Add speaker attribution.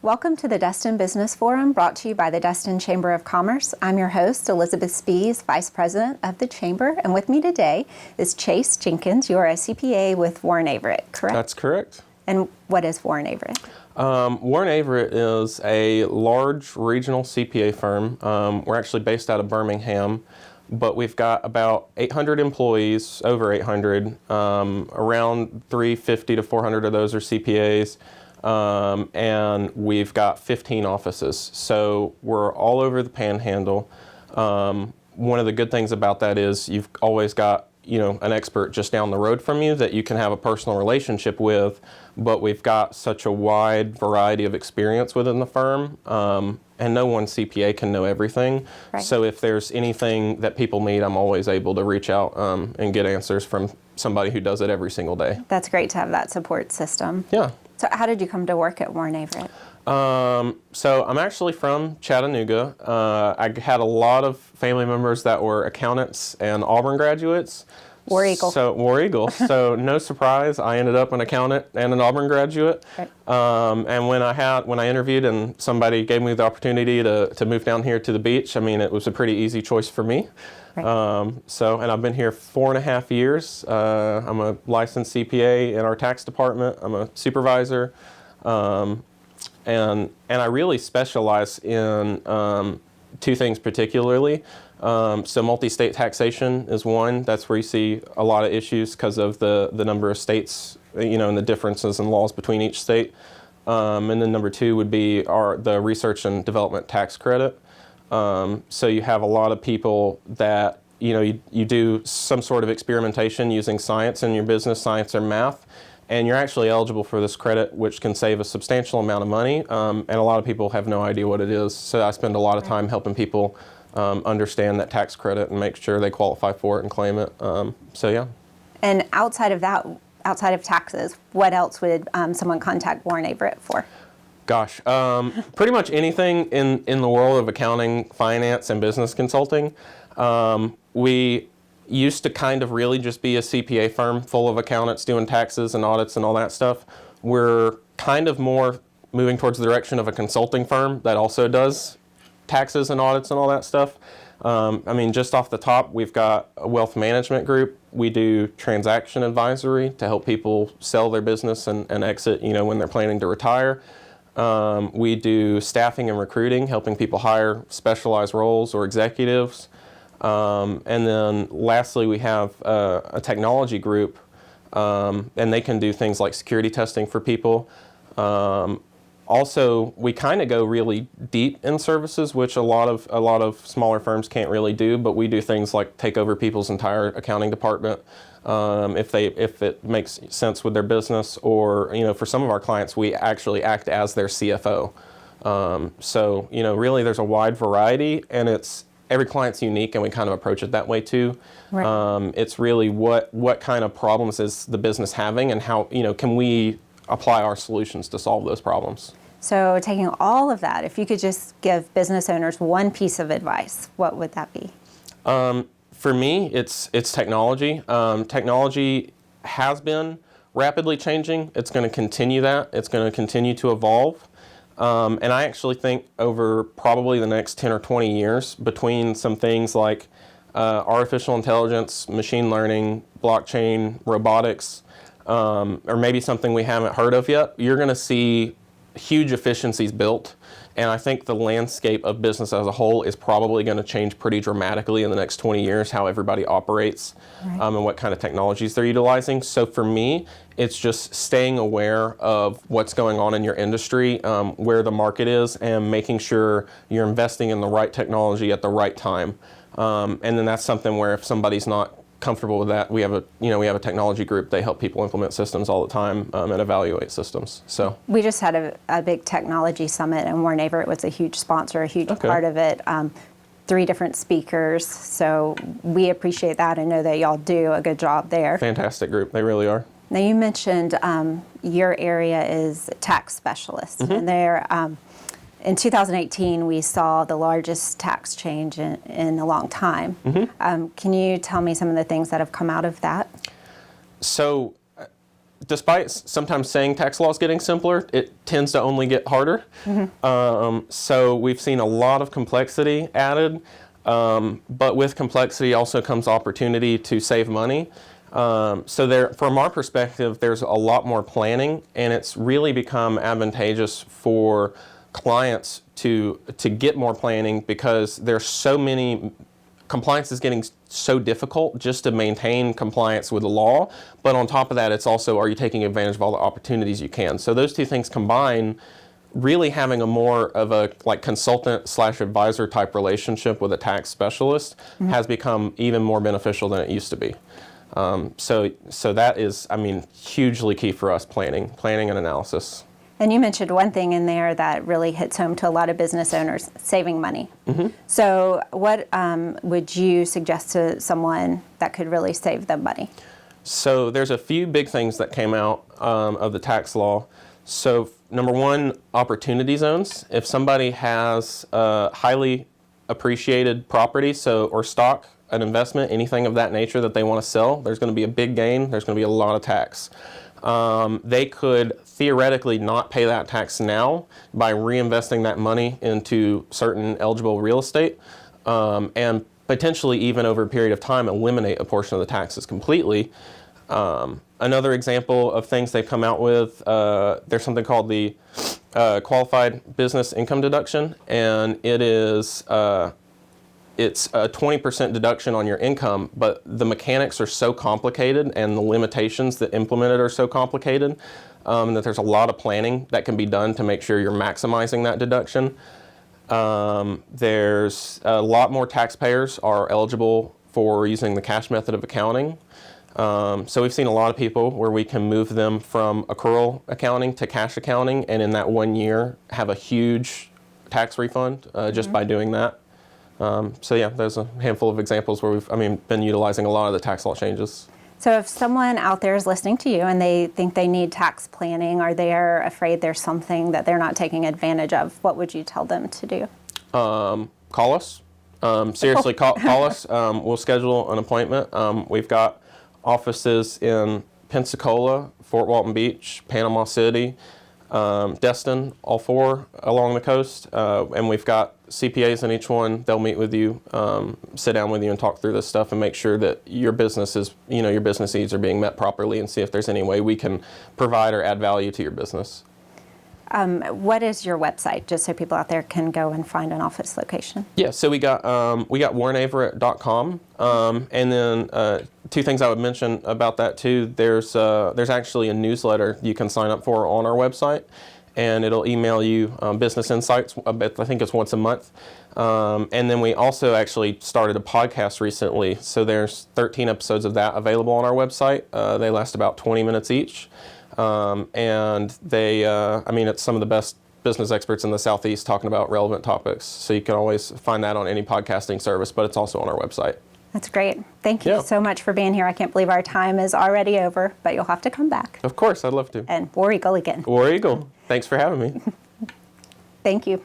Speaker 1: Welcome to the Destin Business Forum, brought to you by the Destin Chamber of Commerce. I'm your host, Elizabeth Spies, Vice President of the Chamber, and with me today is Chase Jenkins. You are a CPA with Warren Averett, correct?
Speaker 2: That's correct.
Speaker 1: And what is Warren Averett?
Speaker 2: Warren Averett is a large regional CPA firm. We're actually based out of Birmingham, but we've got about 800 employees, over 800. Around 350 to 400 of those are CPAs. And we've got 15 offices. So we're all over the Panhandle. One of the good things about that is you've always got, an expert just down the road from you that you can have a personal relationship with, but we've got such a wide variety of experience within the firm, and no one CPA can know everything.
Speaker 1: Right.
Speaker 2: So if there's anything that people need, I'm always able to reach out and get answers from somebody who does it every single day.
Speaker 1: That's great to have that support system.
Speaker 2: Yeah.
Speaker 1: So how did you come to work at Warren Averett?
Speaker 2: So I'm actually from Chattanooga. I had a lot of family members that were accountants and Auburn graduates.
Speaker 1: War Eagle.
Speaker 2: So no surprise, I ended up an accountant and an Auburn graduate.
Speaker 1: Right.
Speaker 2: And when I interviewed and somebody gave me the opportunity to move down here to the beach, it was a pretty easy choice for me.
Speaker 1: Right.
Speaker 2: And I've been here 4.5 years. I'm a licensed CPA in our tax department. I'm a supervisor. And I really specialize in two things particularly. So multi-state taxation is one. That's where you see a lot of issues because of the number of states, and the differences in laws between each state. And then number two would be the research and development tax credit. So you have a lot of people that, you do some sort of experimentation using science in your business, science or math, and you're actually eligible for this credit, which can save a substantial amount of money, and a lot of people have no idea what it is. So I spend a lot of time helping people understand that tax credit and make sure they qualify for it and claim it. Yeah.
Speaker 1: And outside of taxes, what else would someone contact Warren Averett for?
Speaker 2: Gosh, pretty much anything in the world of accounting, finance, and business consulting. We used to kind of really just be a CPA firm full of accountants doing taxes and audits and all that stuff. We're kind of more moving towards the direction of a consulting firm that also does taxes and audits and all that stuff. Just off the top, we've got a wealth management group. We do transaction advisory to help people sell their business and exit, when they're planning to retire. We do staffing and recruiting, helping people hire specialized roles or executives. And then lastly, we have a technology group, and they can do things like security testing for people. Also, we kind of go really deep in services, which a lot of smaller firms can't really do, but we do things like take over people's entire accounting department if it makes sense with their business, or for some of our clients, we actually act as their CFO. Really there's a wide variety, and every client's unique, and we kind of approach it that way too.
Speaker 1: Right.
Speaker 2: It's really what kind of problems is the business having, and how can we apply our solutions to solve those problems.
Speaker 1: So taking all of that, if you could just give business owners one piece of advice, what would that be?
Speaker 2: For me, it's technology. Technology has been rapidly changing. It's going to continue that. It's going to continue to evolve. And I actually think over probably the next 10 or 20 years, between some things like artificial intelligence, machine learning, blockchain, robotics, or maybe something we haven't heard of yet, you're going to see huge efficiencies built. And I think the landscape of business as a whole is probably going to change pretty dramatically in the next 20 years, how everybody operates.
Speaker 1: Right.
Speaker 2: And what kind of technologies they're utilizing. So for me, it's just staying aware of what's going on in your industry, where the market is, and making sure you're investing in the right technology at the right time. And then that's something where if somebody's not comfortable with that, we have a technology group. They help people implement systems all the time and evaluate systems. So
Speaker 1: we just had a big technology summit, and Warren Averett was a huge sponsor, a huge part of it. 3 different speakers, so we appreciate that and know that y'all do a good job there.
Speaker 2: Fantastic group, they really are.
Speaker 1: Now you mentioned your area is tax specialists,
Speaker 2: Mm-hmm.
Speaker 1: and they're in 2018, we saw the largest tax change in a long time.
Speaker 2: Mm-hmm.
Speaker 1: Can you tell me some of the things that have come out of that?
Speaker 2: So despite sometimes saying tax law is getting simpler, it tends to only get harder. So we've seen a lot of complexity added, but with complexity also comes opportunity to save money. So there, from our perspective, there's a lot more planning, and it's really become advantageous for clients to get more planning because there's so many. Compliance is getting so difficult just to maintain compliance with the law, but on top of that, it's also, are you taking advantage of all the opportunities you can? So those two things combined, really having a more of a like consultant/advisor type relationship with a tax specialist has become even more beneficial than it used to be. So that is, I mean, hugely key for us, planning and analysis.
Speaker 1: And you mentioned one thing in there that really hits home to a lot of business owners, saving money. So what would you suggest to someone that could really save them money?
Speaker 2: So there's a few big things that came out of the tax law. So number one, opportunity zones. If somebody has highly appreciated property, or stock, an investment, anything of that nature that they want to sell, there's going to be a big gain, there's going to be a lot of tax. They could theoretically not pay that tax now by reinvesting that money into certain eligible real estate, and potentially even over a period of time eliminate a portion of the taxes completely. Another example of things they've come out with, there's something called the qualified business income deduction, and it's a 20% deduction on your income, but the mechanics are so complicated and the limitations that implement it are so complicated that there's a lot of planning that can be done to make sure you're maximizing that deduction. There's a lot more taxpayers are eligible for using the cash method of accounting. So we've seen a lot of people where we can move them from accrual accounting to cash accounting, and in that 1 year have a huge tax refund just by doing that. So yeah, there's a handful of examples where we've, been utilizing a lot of the tax law changes.
Speaker 1: So if someone out there is listening to you and they think they need tax planning, or they're afraid there's something that they're not taking advantage of, what would you tell them to do?
Speaker 2: Call us. Seriously, call us. We'll schedule an appointment. We've got offices in Pensacola, Fort Walton Beach, Panama City, Destin, all four along the coast, and we've got CPAs in each one. They'll meet with you, sit down with you and talk through this stuff and make sure that your business is, your business needs are being met properly, and see if there's any way we can provide or add value to your business.
Speaker 1: What is your website, just so people out there can go and find an office location?
Speaker 2: Yeah, so we got warrenaverett.com, and then two things I would mention about that too. There's actually a newsletter you can sign up for on our website, and it'll email you business insights. I think it's once a month. And then we also actually started a podcast recently, so there's 13 episodes of that available on our website. They last about 20 minutes each. And they, it's some of the best business experts in the Southeast talking about relevant topics. So you can always find that on any podcasting service, but it's also on our website. That's great. Thank you so much for being here. I can't believe our time is already over, but you'll have to come back. Of course, I'd love to. And War Eagle again. War Eagle. Thanks for having me. Thank you.